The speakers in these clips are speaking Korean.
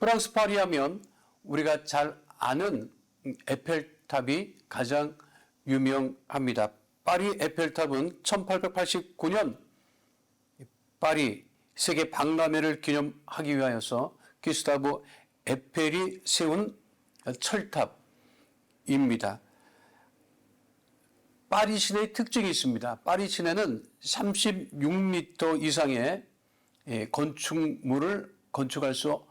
프랑스 파리 하면 우리가 잘 아는 에펠탑이 가장 유명합니다. 파리 에펠탑은 1889년 파리 세계 박람회를 기념하기 위하여서 기스타브 에펠이 세운 철탑입니다. 파리 시내의 특징이 있습니다. 파리 시내는 36m 이상의 건축물을 건축할 수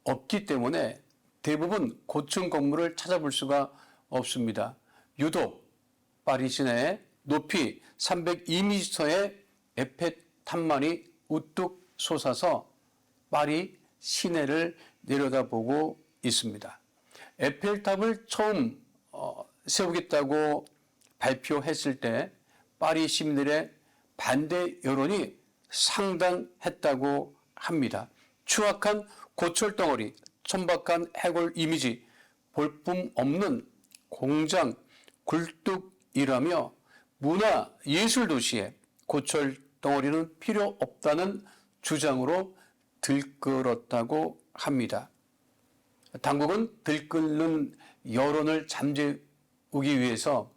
없기 때문에 대부분 고층 건물을 찾아볼 수가 없습니다. 유독 파리 시내에 높이 302m의 에펠탑만이 우뚝 솟아서 파리 시내를 내려다보고 있습니다. 에펠탑을 처음 세우겠다고 발표했을 때 파리 시민들의 반대 여론이 상당했다고 합니다. 추악한 고철덩어리, 천박한 해골 이미지, 볼품 없는 공장 굴뚝이라며 문화 예술 도시에 고철덩어리는 필요 없다는 주장으로 들끓었다고 합니다. 당국은 들끓는 여론을 잠재우기 위해서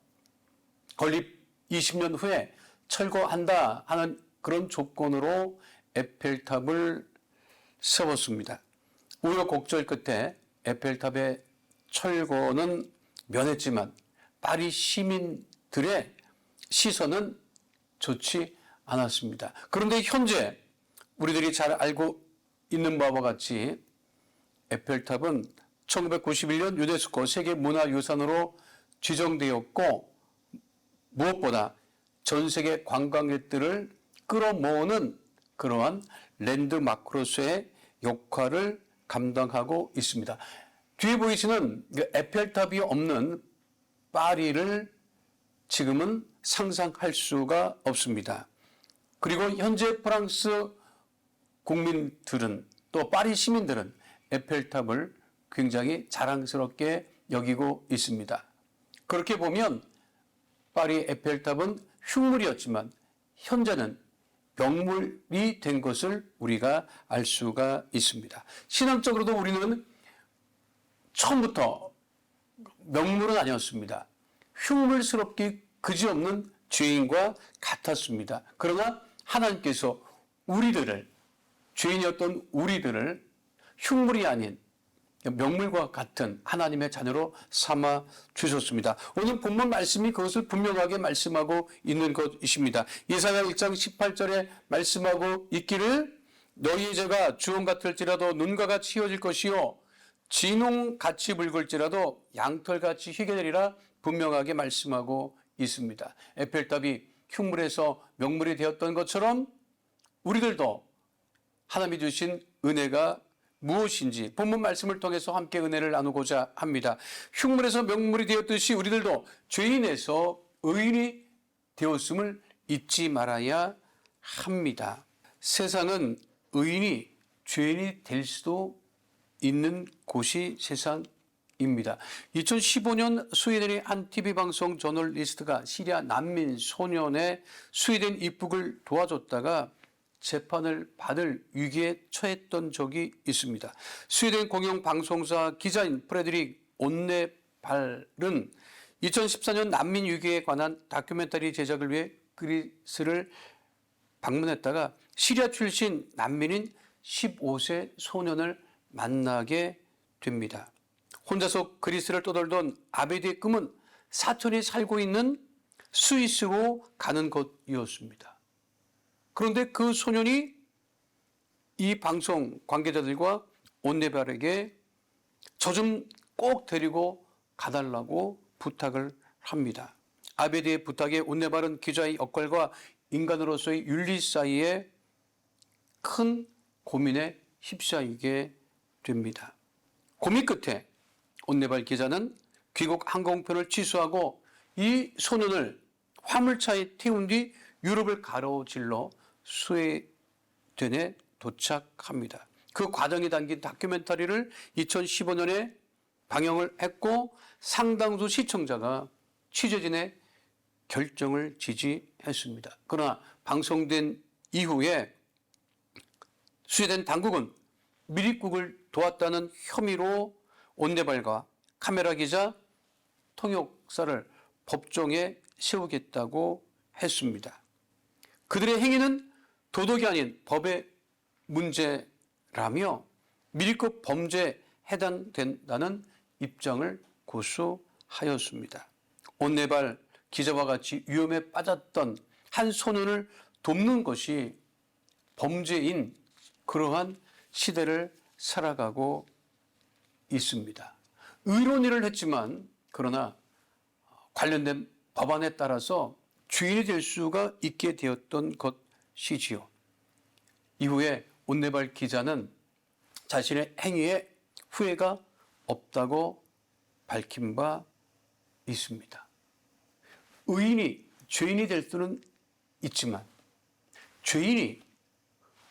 건립 20년 후에 철거한다 하는 그런 조건으로 에펠탑을 세웠습니다. 우여곡절 끝에 에펠탑의 철거는 면했지만 파리 시민들의 시선은 좋지 않았습니다. 그런데 현재 우리들이 잘 알고 있는 바와 같이 에펠탑은 1991년 유네스코 세계문화유산으로 지정되었고 무엇보다 전 세계 관광객들을 끌어모으는 그러한 랜드마크로서의 역할을 감당하고 있습니다. 뒤에 보이시는 에펠탑이 없는 파리를 지금은 상상할 수가 없습니다. 그리고 현재 프랑스 국민들은 또 파리 시민들은 에펠탑을 굉장히 자랑스럽게 여기고 있습니다. 그렇게 보면 파리 에펠탑은 흉물이었지만 현재는 명물이 된 것을 우리가 알 수가 있습니다. 신앙적으로도 우리는 처음부터 명물은 아니었습니다. 흉물스럽기 그지없는 죄인과 같았습니다. 그러나 하나님께서 우리들을, 죄인이었던 우리들을 흉물이 아닌 명물과 같은 하나님의 자녀로 삼아 주셨습니다. 오늘 본문 말씀이 그것을 분명하게 말씀하고 있는 것이십니다. 예사야 1장 18절에 말씀하고 있기를 너희의 죄가 주홍 같을지라도 눈과 치워질 것이요 진홍같이 붉을지라도 양털같이 희게 되리라 분명하게 말씀하고 있습니다. 에펠탑이 흉물에서 명물이 되었던 것처럼 우리들도 하나님이 주신 은혜가 무엇인지 본문 말씀을 통해서 함께 은혜를 나누고자 합니다. 흉물에서 명물이 되었듯이 우리들도 죄인에서 의인이 되었음을 잊지 말아야 합니다. 세상은 의인이 죄인이 될 수도 있는 곳이 세상입니다. 2015년 스웨덴의 한 TV방송 저널리스트가 시리아 난민 소년의 스웨덴 입국을 도와줬다가 재판을 받을 위기에 처했던 적이 있습니다. 스웨덴 공영방송사 기자인 프레드릭 온네발은 2014년 난민 위기에 관한 다큐멘터리 제작을 위해 그리스를 방문했다가 시리아 출신 난민인 15세 소년을 만나게 됩니다. 혼자서 그리스를 떠돌던 아베디의 꿈은 사촌이 살고 있는 스위스로 가는 것이었습니다. 그런데 그 소년이 이 방송 관계자들과 온네발에게 저 좀 꼭 데리고 가달라고 부탁을 합니다. 아베디의 부탁에 온네발은 기자의 역할과 인간으로서의 윤리 사이에 큰 고민에 휩싸이게 됩니다. 고민 끝에 온네발 기자는 귀국 항공편을 취소하고 이 소년을 화물차에 태운 뒤 유럽을 가로질러 스웨덴에 도착합니다. 그 과정이 담긴 다큐멘터리를 2015년에 방영을 했고 상당수 시청자가 취재진의 결정을 지지했습니다. 그러나 방송된 이후에 스웨덴 당국은 미입국을 도왔다는 혐의로 온네발과 카메라 기자, 통역사를 법정에 세우겠다고 했습니다. 그들의 행위는 도덕이 아닌 법의 문제라며 밀급 범죄에 해당된다는 입장을 고수하였습니다. 온네발 기자와 같이 위험에 빠졌던 한 소년을 돕는 것이 범죄인 그러한 시대를 살아가고 있습니다. 의로운 일을 했지만 그러나 관련된 법안에 따라서 죄인이 될 수가 있게 되었던 것이지요. 이후에 온네발 기자는 자신의 행위에 후회가 없다고 밝힌 바 있습니다. 의인이 죄인이 될 수는 있지만 죄인이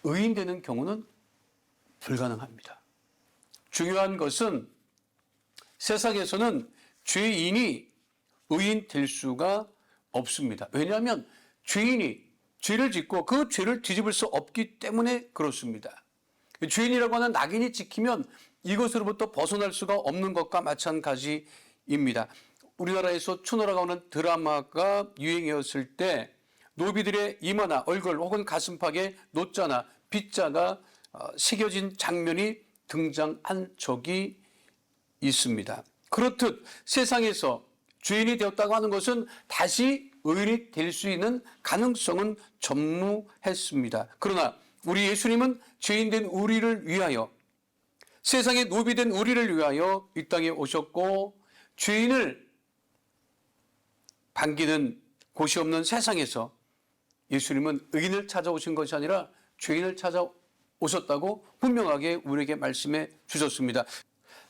의인 되는 경우는 불가능합니다. 중요한 것은 세상에서는 죄인이 의인 될 수가 없습니다. 왜냐하면 죄인이 죄를 짓고 그 죄를 뒤집을 수 없기 때문에 그렇습니다. 죄인이라고 하는 낙인이 찍히면 이것으로부터 벗어날 수가 없는 것과 마찬가지입니다. 우리나라에서 추노라고 하는 드라마가 유행이었을 때 노비들의 이마나 얼굴 혹은 가슴팍에 노자나 빗자가 새겨진 장면이 등장한 적이 있습니다. 그렇듯 세상에서 죄인이 되었다고 하는 것은 다시 의인이 될 수 있는 가능성은 전무했습니다. 그러나 우리 예수님은 죄인된 우리를 위하여, 세상에 노비된 우리를 위하여 이 땅에 오셨고 죄인을 반기는 곳이 없는 세상에서 예수님은 의인을 찾아오신 것이 아니라 죄인을 찾아오셨다고 분명하게 우리에게 말씀해 주셨습니다.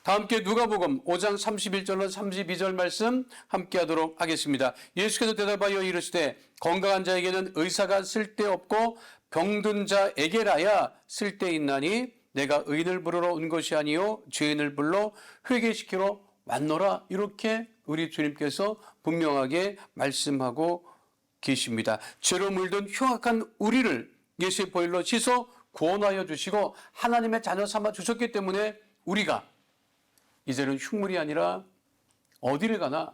다 함께 누가복음 5장 31절로 32절 말씀 함께 하도록 하겠습니다. 예수께서 대답하여 이르시되 건강한 자에게는 의사가 쓸데없고 병든 자에게라야 쓸데있나니 내가 의인을 부르러 온 것이 아니요 죄인을 불러 회개시키러 왔노라. 이렇게 우리 주님께서 분명하게 말씀하고 계십니다. 죄로 물든 흉악한 우리를 예수의 보혈로 씻어 구원하여 주시고 하나님의 자녀 삼아 주셨기 때문에 우리가 이제는 흉물이 아니라 어디를 가나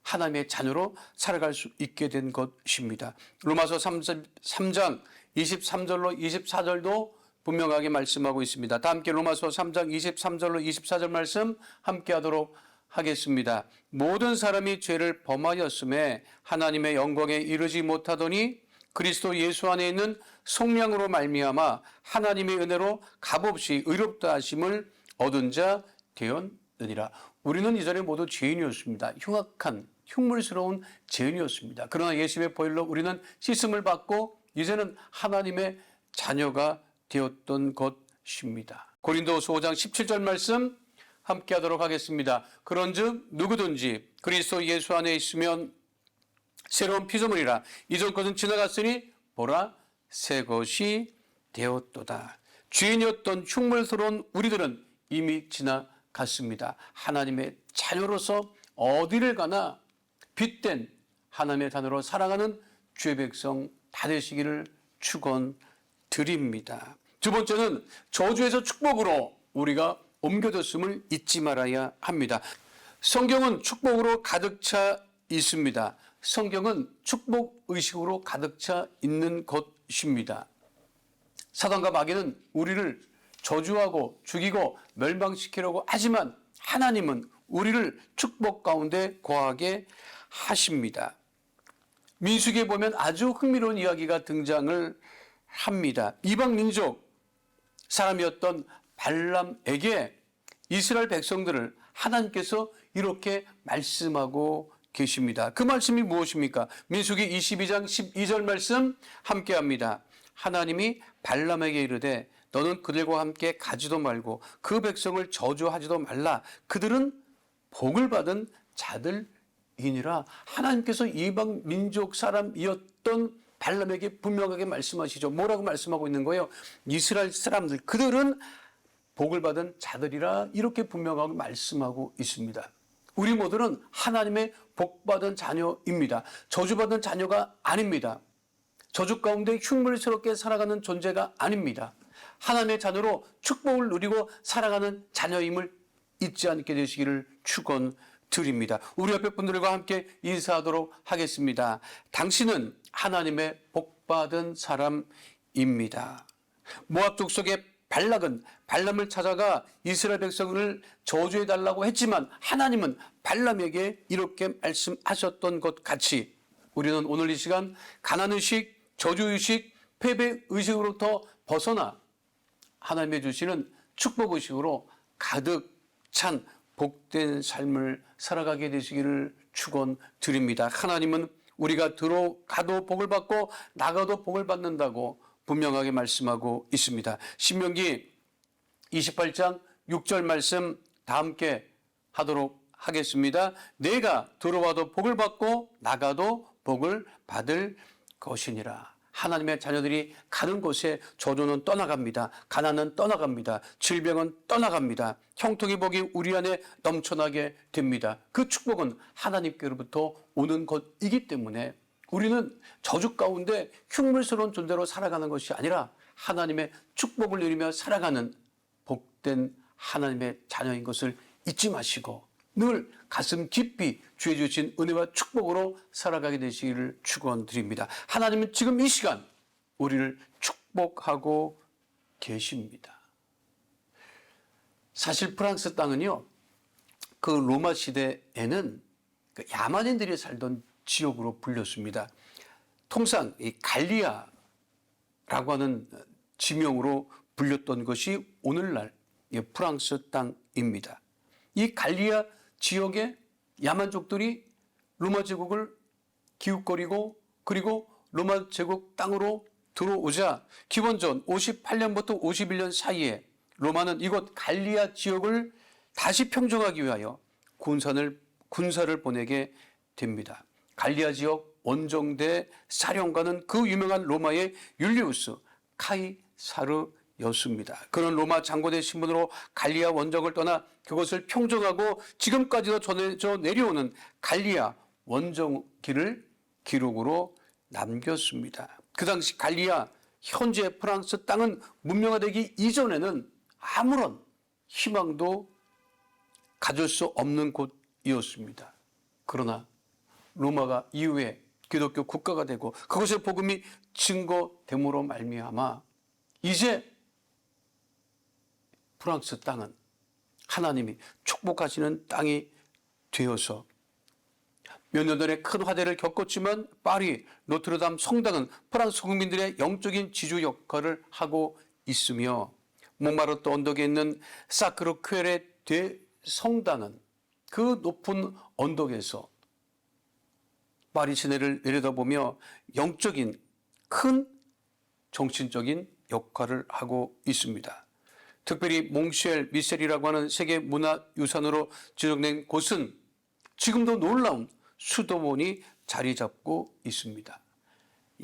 하나님의 자녀로 살아갈 수 있게 된 것입니다. 로마서 3장 23절로 24절도 분명하게 말씀하고 있습니다. 다 함께 로마서 3장 23절로 24절 말씀 함께 하도록 하겠습니다. 모든 사람이 죄를 범하였음에 하나님의 영광에 이르지 못하더니 그리스도 예수 안에 있는 성령으로 말미암아 하나님의 은혜로 값없이 의롭다 하심을 얻은 자 되었느니라. 우리는 이전에 모두 죄인이었습니다. 흉악한 흉물스러운 죄인이었습니다. 그러나 예수의 보혈로 우리는 씻음을 받고 이제는 하나님의 자녀가 되었던 것입니다. 고린도후서 5장 17절 말씀 함께 하도록 하겠습니다. 그런즉 누구든지 그리스도 예수 안에 있으면 새로운 피조물이라 이전 것은 지나갔으니 보라 새 것이 되었도다. 죄인이었던 흉물스러운 우리들은 이미 지나갔습니다. 하나님의 자녀로서 어디를 가나 빛된 하나님의 자녀로 살아가는 주의 백성 다 되시기를 축원드립니다. 두 번째는 저주에서 축복으로 우리가 옮겨졌음을 잊지 말아야 합니다. 성경은 축복으로 가득 차 있습니다. 성경은 축복 의식으로 가득 차 있는 것입니다. 사단과 마귀는 우리를 저주하고 죽이고 멸망시키려고 하지만 하나님은 우리를 축복 가운데 거하게 하십니다. 민수기에 보면 아주 흥미로운 이야기가 등장을 합니다. 이방 민족 사람이었던 발람에게 이스라엘 백성들을 하나님께서 이렇게 말씀하고 계십니다. 그 말씀이 무엇입니까? 민수기 22장 12절 말씀 함께 합니다. 하나님이 발람에게 이르되 너는 그들과 함께 가지도 말고 그 백성을 저주하지도 말라. 그들은 복을 받은 자들이니라. 하나님께서 이방 민족 사람이었던 발람에게 분명하게 말씀하시죠. 뭐라고 말씀하고 있는 거예요? 이스라엘 사람들 그들은 복을 받은 자들이라 이렇게 분명하게 말씀하고 있습니다. 우리 모두는 하나님의 복받은 자녀입니다. 저주받은 자녀가 아닙니다. 저주 가운데 흉물스럽게 살아가는 존재가 아닙니다. 하나님의 자녀로 축복을 누리고 살아가는 자녀임을 잊지 않게 되시기를 축원드립니다. 우리 옆에 분들과 함께 인사하도록 하겠습니다. 당신은 하나님의 복받은 사람입니다. 모압 족속의 발락은 발람을 찾아가 이스라엘 백성을 저주해 달라고 했지만 하나님은 발람에게 이렇게 말씀하셨던 것 같이 우리는 오늘 이 시간 가난의식, 저주의식, 패배의식으로부터 벗어나 하나님의 주시는 축복의식으로 가득 찬 복된 삶을 살아가게 되시기를 축원드립니다. 하나님은 우리가 들어가도 복을 받고 나가도 복을 받는다고 분명하게 말씀하고 있습니다. 신명기 28장 6절 말씀 다 함께 하도록 하겠습니다. 내가 들어와도 복을 받고 나가도 복을 받을 것이니라. 하나님의 자녀들이 가는 곳에 저주는 떠나갑니다. 가난은 떠나갑니다. 질병은 떠나갑니다. 형통의 복이 우리 안에 넘쳐나게 됩니다. 그 축복은 하나님께로부터 오는 것이기 때문에 우리는 저주 가운데 흉물스러운 존재로 살아가는 것이 아니라 하나님의 축복을 누리며 살아가는 복된 하나님의 자녀인 것을 잊지 마시고 늘 가슴 깊이 주의 주신 은혜와 축복으로 살아가게 되시기를 축원드립니다. 하나님은 지금 이 시간 우리를 축복하고 계십니다. 사실 프랑스 땅은요, 그 로마 시대에는 야만인들이 살던 지역으로 불렸습니다. 통상 이 갈리아라고 하는 지명으로 불렸던 것이 오늘날 프랑스 땅입니다. 이 갈리아 지역의 야만족들이 로마 제국을 기웃거리고 그리고 로마 제국 땅으로 들어오자 기원전 58년부터 51년 사이에 로마는 이곳 갈리아 지역을 다시 평정하기 위하여 군사를 보내게 됩니다. 갈리아 지역 원정대 사령관은 그 유명한 로마의 율리우스 카이사르였습니다. 그는 로마 장군의 신분으로 갈리아 원정을 떠나 그것을 평정하고 지금까지도 전해져 내려오는 갈리아 원정기를 기록으로 남겼습니다. 그 당시 갈리아, 현재 프랑스 땅은 문명화되기 이전에는 아무런 희망도 가질 수 없는 곳이었습니다. 그러나 로마가 이후에 기독교 국가가 되고 그것의 복음이 증거됨으로 말미암아 이제 프랑스 땅은 하나님이 축복하시는 땅이 되어서 몇 년 전에 큰 화재를 겪었지만 파리 노트르담 성당은 프랑스 국민들의 영적인 지주 역할을 하고 있으며 몽마르트 언덕에 있는 사크르 퀘레 대성당은 그 높은 언덕에서 파리 시내를 내려다보며 영적인 큰 정신적인 역할을 하고 있습니다. 특별히 몽쉘 미셀이라고 하는 세계 문화유산으로 지정된 곳은 지금도 놀라운 수도원이 자리 잡고 있습니다.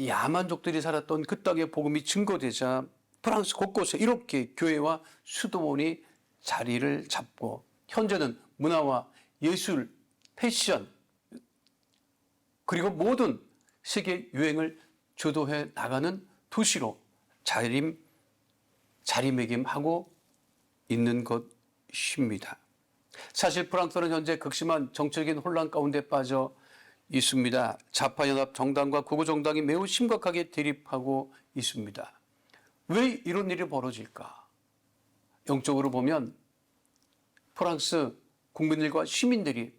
야만족들이 살았던 그 땅의 복음이 증거되자 프랑스 곳곳에 이렇게 교회와 수도원이 자리를 잡고 현재는 문화와 예술, 패션 그리고 모든 세계 유행을 주도해 나가는 도시로 자리매김하고 있는 것입니다. 사실 프랑스는 현재 극심한 정치적인 혼란 가운데 빠져 있습니다. 좌파연합 정당과 극우정당이 매우 심각하게 대립하고 있습니다. 왜 이런 일이 벌어질까? 영적으로 보면 프랑스 국민들과 시민들이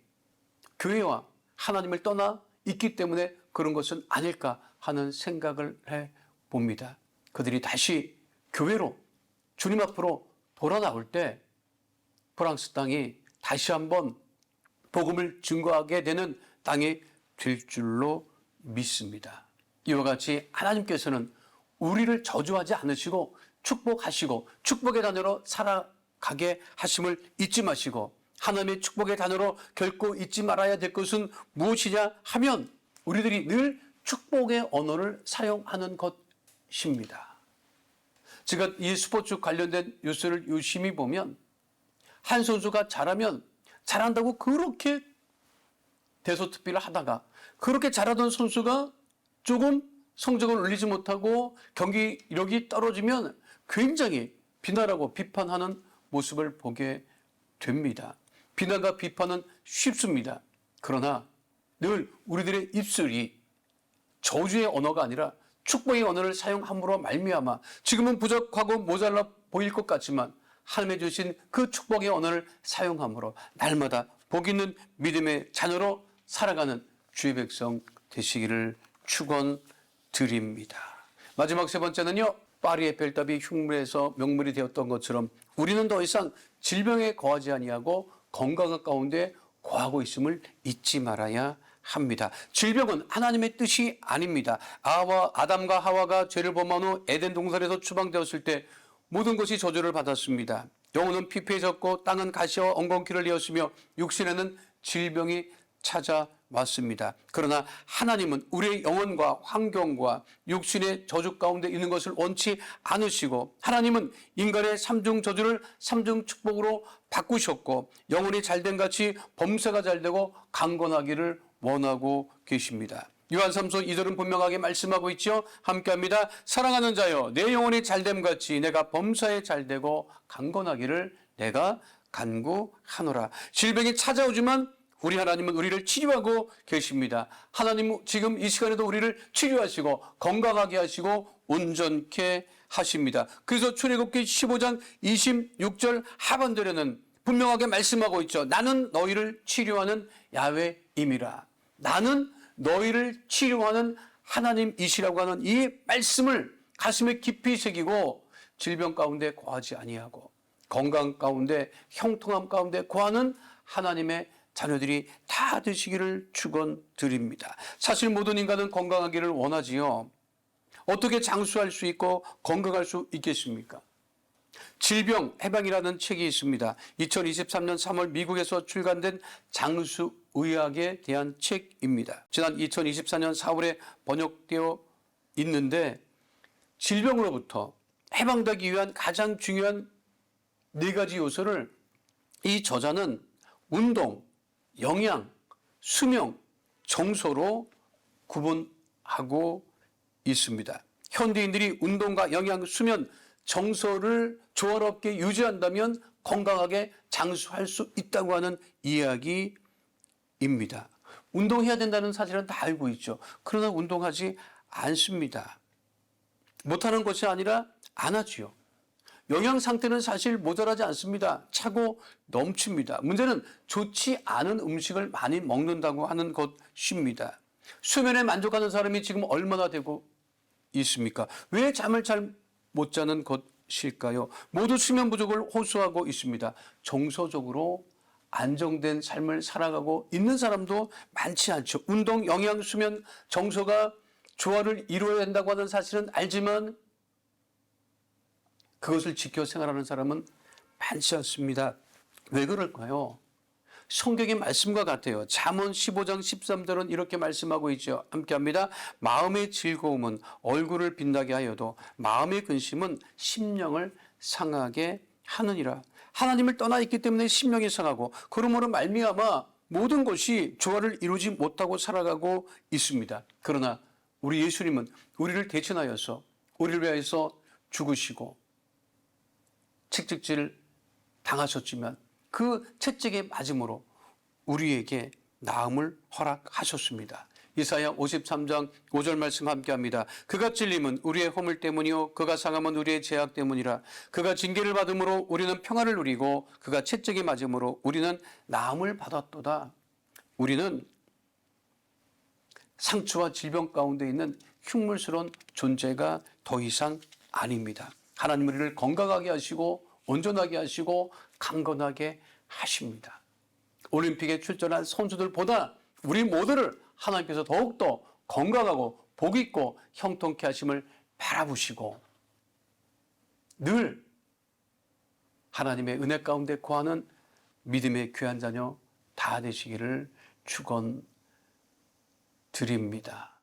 교회와 하나님을 떠나 있기 때문에 그런 것은 아닐까 하는 생각을 해봅니다. 그들이 다시 교회로 주님 앞으로 돌아 나올 때 프랑스 땅이 다시 한번 복음을 증거하게 되는 땅이 될 줄로 믿습니다. 이와 같이 하나님께서는 우리를 저주하지 않으시고 축복하시고 축복의 단어로 살아가게 하심을 잊지 마시고 하나님의 축복의 단어로 결코 잊지 말아야 될 것은 무엇이냐 하면 우리들이 늘 축복의 언어를 사용하는 것입니다. 제가 이 스포츠 관련된 뉴스를 유심히 보면 한 선수가 잘한다고 그렇게 대소특비를 하다가 그렇게 잘하던 선수가 조금 성적을 올리지 못하고 경기력이 떨어지면 굉장히 비난하고 비판하는 모습을 보게 됩니다. 비난과 비판은 쉽습니다. 그러나 늘 우리들의 입술이 저주의 언어가 아니라 축복의 언어를 사용함으로 말미암아 지금은 부족하고 모자라 보일 것 같지만 하나님의 주신 그 축복의 언어를 사용함으로 날마다 복 있는 믿음의 자녀로 살아가는 주의 백성 되시기를 축원드립니다. 마지막 세 번째는요. 파리의 별답이 흉물에서 명물이 되었던 것처럼 우리는 더 이상 질병에 거하지 아니하고 건강한 가운데 거하고 있음을 잊지 말아야 합니다. 질병은 하나님의 뜻이 아닙니다. 아담과 하와가 죄를 범한 후 에덴 동산에서 추방되었을 때 모든 것이 저주를 받았습니다. 영혼은 피폐해졌고 땅은 가시와 엉겅퀴를 이었으며 육신에는 질병이 찾아왔습니다. 그러나 하나님은 우리의 영혼과 환경과 육신의 저주 가운데 있는 것을 원치 않으시고 하나님은 인간의 삼중 저주를 삼중 축복으로 바꾸셨고 영혼이 잘된 같이 범사가 잘되고 강건하기를 원하고 계십니다. 요한 3서 2절은 분명하게 말씀하고 있죠. 함께합니다. 사랑하는 자여 내 영혼이 잘됨 같이 내가 범사에 잘되고 강건하기를 내가 간구하노라. 질병이 찾아오지만 우리 하나님은 우리를 치료하고 계십니다. 하나님은 지금 이 시간에도 우리를 치료하시고 건강하게 하시고 온전케 하십니다. 그래서 출애굽기 15장 26절 하반절에는 분명하게 말씀하고 있죠. 나는 너희를 치료하는 야훼임이라. 나는 너희를 치료하는 하나님이시라고 하는 이 말씀을 가슴에 깊이 새기고 질병 가운데 거하지 아니하고 건강 가운데 형통함 가운데 거하는 하나님의 자녀들이 다 되시기를 축원드립니다. 사실 모든 인간은 건강하기를 원하지요. 어떻게 장수할 수 있고 건강할 수 있겠습니까? 질병 해방이라는 책이 있습니다. 2023년 3월 미국에서 출간된 장수의학에 대한 책입니다. 지난 2024년 4월에 번역되어 있는데 질병으로부터 해방되기 위한 가장 중요한 4가지 요소를 이 저자는 운동, 영양, 수명, 정서로 구분하고 있습니다. 현대인들이 운동과 영양, 수면, 정서를 조화롭게 유지한다면 건강하게 장수할 수 있다고 하는 이야기입니다. 운동해야 된다는 사실은 다 알고 있죠. 그러나 운동하지 않습니다. 못하는 것이 아니라 안 하지요. 영양 상태는 사실 모자라지 않습니다. 차고 넘칩니다. 문제는 좋지 않은 음식을 많이 먹는다고 하는 것입니다. 수면에 만족하는 사람이 지금 얼마나 되고 있습니까? 왜 잠을 잘 못 자는 것일까요? 모두 수면 부족을 호소하고 있습니다. 정서적으로 안정된 삶을 살아가고 있는 사람도 많지 않죠. 운동, 영양, 수면, 정서가 조화를 이루어야 된다고 하는 사실은 알지만 그것을 지켜 생활하는 사람은 많지 않습니다. 왜 그럴까요? 성경의 말씀과 같아요. 잠언 15장 13절은 이렇게 말씀하고 있죠. 함께합니다. 마음의 즐거움은 얼굴을 빛나게 하여도 마음의 근심은 심령을 상하게 하느니라. 하나님을 떠나 있기 때문에 심령이 상하고 그러므로 말미암아 모든 것이 조화를 이루지 못하고 살아가고 있습니다. 그러나 우리 예수님은 우리를 대신하여서 우리를 위하여서 죽으시고 채찍질 당하셨지만 그 채찍의 맞음으로 우리에게 나음을 허락하셨습니다. 이사야 53장 5절 말씀 함께합니다. 그가 찔림은 우리의 허물 때문이요 그가 상함은 우리의 죄악 때문이라. 그가 징계를 받음으로 우리는 평화를 누리고 그가 채찍이 맞음으로 우리는 나음을 받았도다. 우리는 상처와 질병 가운데 있는 흉물스러운 존재가 더 이상 아닙니다. 하나님 우리를 건강하게 하시고 온전하게 하시고 강건하게 하십니다. 올림픽에 출전한 선수들보다 우리 모두를 하나님께서 더욱더 건강하고 복 있고 형통케 하심을 바라보시고 늘 하나님의 은혜 가운데 거하는 믿음의 귀한 자녀 다 되시기를 축원드립니다.